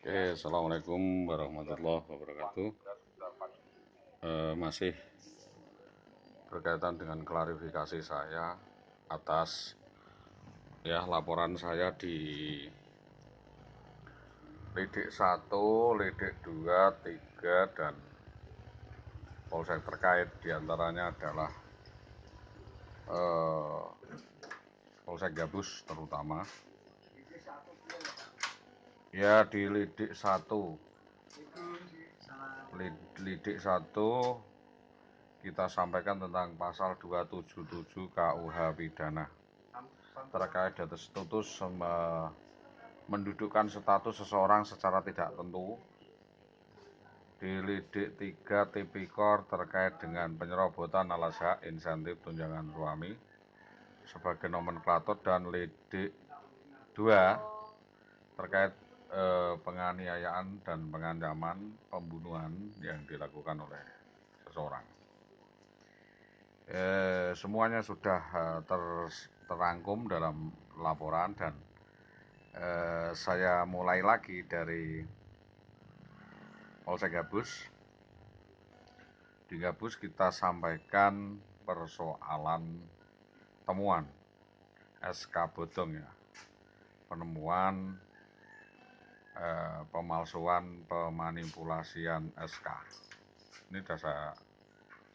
Oke, assalamualaikum warahmatullahi wabarakatuh. Masih berkaitan dengan klarifikasi saya atas laporan saya di Lidik 1, Lidik 2, 3, dan polsek terkait, diantaranya adalah Polsek Gabus terutama. Ya, di Lidik 1. Lidik 1 kita sampaikan tentang pasal 277 KUH pidana terkait data status mendudukkan status seseorang secara tidak tentu. Di Lidik 3 Tipikor terkait dengan penyerobotan alas hak insentif tunjangan suami sebagai nomenklatur, dan Lidik 2 terkait penganiayaan dan pengancaman pembunuhan yang dilakukan oleh seseorang. Semuanya sudah terangkum dalam laporan, dan saya mulai lagi dari Polsek Gabus. Di Gabus kita sampaikan persoalan temuan SK bodong, ya, penemuan pemalsuan pemanipulasian SK. Ini sudah saya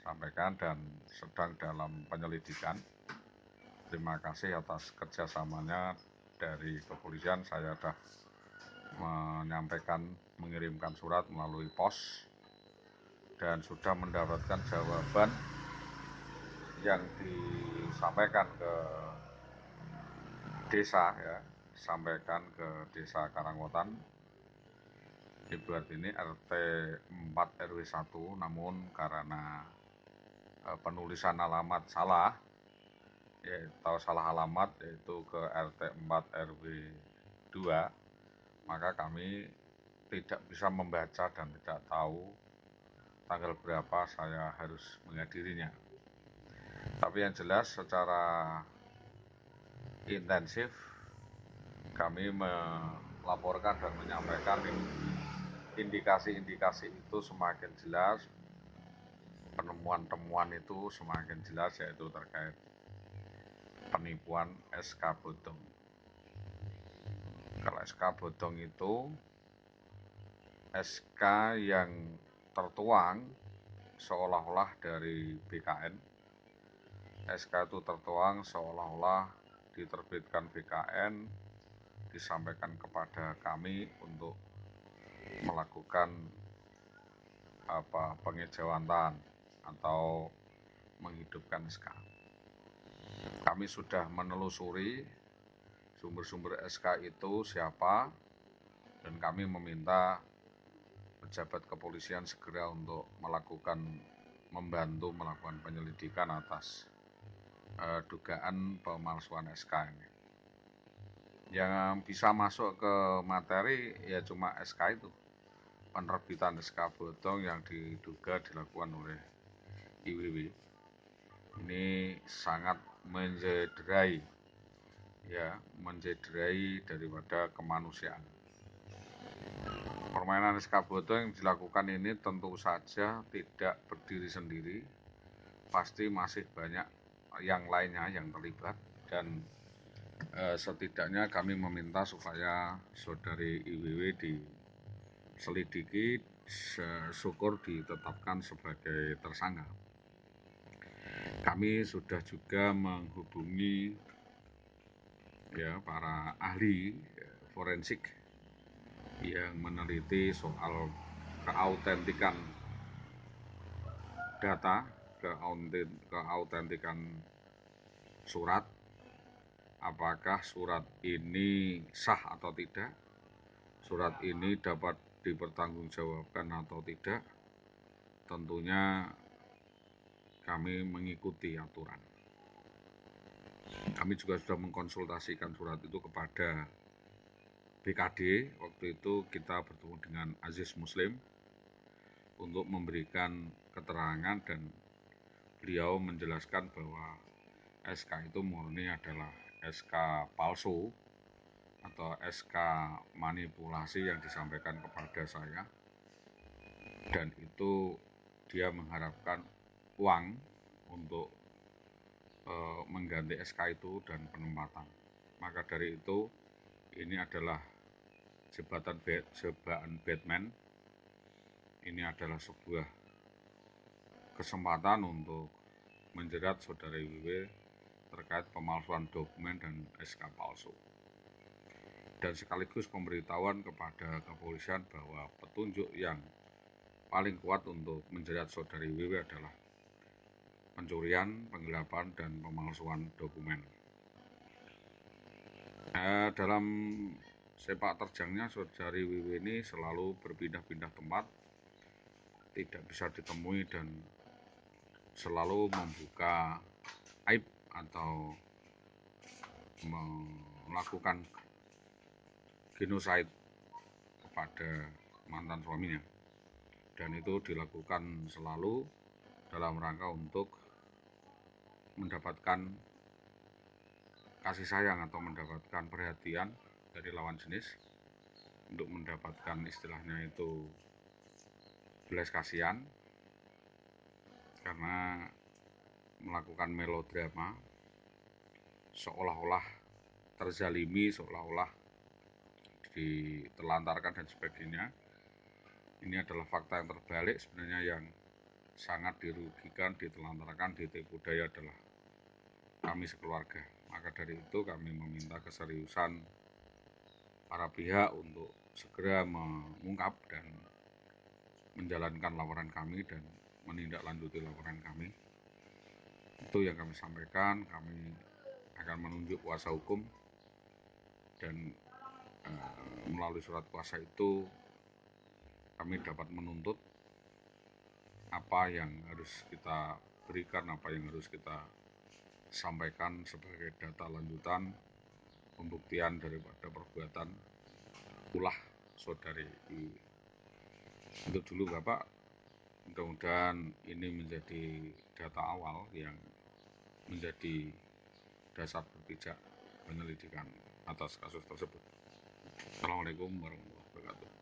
sampaikan dan sedang dalam penyelidikan. Terima kasih atas kerjasamanya dari kepolisian. Saya sudah mengirimkan surat melalui pos dan sudah mendapatkan jawaban yang disampaikan ke desa, ya, sampaikan ke desa Karangkotan. Dibuat ini RT 4 RW 1, namun karena penulisan alamat salah, yaitu salah alamat, yaitu ke RT 4 RW 2, maka kami tidak bisa membaca dan tidak tahu tanggal berapa saya harus menghadirinya. Tapi yang jelas secara intensif kami melaporkan dan menyampaikan indikasi-indikasi itu semakin jelas, penemuan-temuan itu semakin jelas, yaitu terkait penipuan SK bodong. Kalau SK bodong itu SK yang tertuang seolah-olah dari BKN. SK itu tertuang seolah-olah diterbitkan BKN, disampaikan kepada kami untuk melakukan pengejauhan atau menghidupkan SK. Kami sudah menelusuri sumber-sumber SK itu siapa, dan kami meminta pejabat kepolisian segera untuk membantu melakukan penyelidikan atas dugaan pemalsuan SK ini. Yang bisa masuk ke materi ya cuma SK itu, penerbitan SK bodong yang diduga dilakukan oleh IWW. Ini sangat menjederai daripada kemanusiaan. Permainan SK bodong yang dilakukan ini tentu saja tidak berdiri sendiri, pasti masih banyak yang lainnya yang terlibat, dan setidaknya kami meminta supaya saudari IWW diselidiki, syukur ditetapkan sebagai tersangka. Kami sudah juga menghubungi para ahli forensik yang meneliti soal keautentikan data, keautentikan surat, apakah surat ini sah atau tidak, surat ini dapat dipertanggungjawabkan atau tidak. Tentunya kami mengikuti aturan. Kami juga sudah mengkonsultasikan surat itu kepada BKD. Waktu itu kita bertemu dengan Aziz Muslim untuk memberikan keterangan, dan beliau menjelaskan bahwa SK itu murni adalah SK palsu atau SK manipulasi yang disampaikan kepada saya, dan itu dia mengharapkan uang untuk mengganti SK itu dan penempatan. Maka dari itu ini adalah jebakan Batman. Ini adalah sebuah kesempatan untuk menjerat saudari WW terkait pemalsuan dokumen dan SK palsu. Dan sekaligus pemberitahuan kepada kepolisian bahwa petunjuk yang paling kuat untuk menjerat saudari WW adalah pencurian, penggelapan, dan pemalsuan dokumen. Dalam sepak terjangnya saudari WW ini selalu berpindah-pindah tempat, tidak bisa ditemui, dan selalu membuka aib atau melakukan genosida kepada mantan suaminya, dan itu dilakukan selalu dalam rangka untuk mendapatkan kasih sayang atau mendapatkan perhatian dari lawan jenis, untuk mendapatkan istilahnya itu belas kasihan karena melakukan melodrama seolah-olah terzalimi, seolah-olah ditelantarkan dan sebagainya. Ini adalah fakta yang terbalik sebenarnya. Yang sangat dirugikan, ditelantarkan, ditipu daya adalah kami sekeluarga. Maka dari itu kami meminta keseriusan para pihak untuk segera mengungkap dan menjalankan laporan kami dan menindaklanjuti laporan kami. Itu yang kami sampaikan. Kami akan menunjuk kuasa hukum, dan melalui surat kuasa itu kami dapat menuntut apa yang harus kita berikan, apa yang harus kita sampaikan sebagai data lanjutan pembuktian daripada perbuatan ulah saudari WW. Itu dulu Bapak, mudah-mudahan ini menjadi data awal yang menjadi dasar berpijak penyelidikan atas kasus tersebut. Assalamualaikum warahmatullahi wabarakatuh.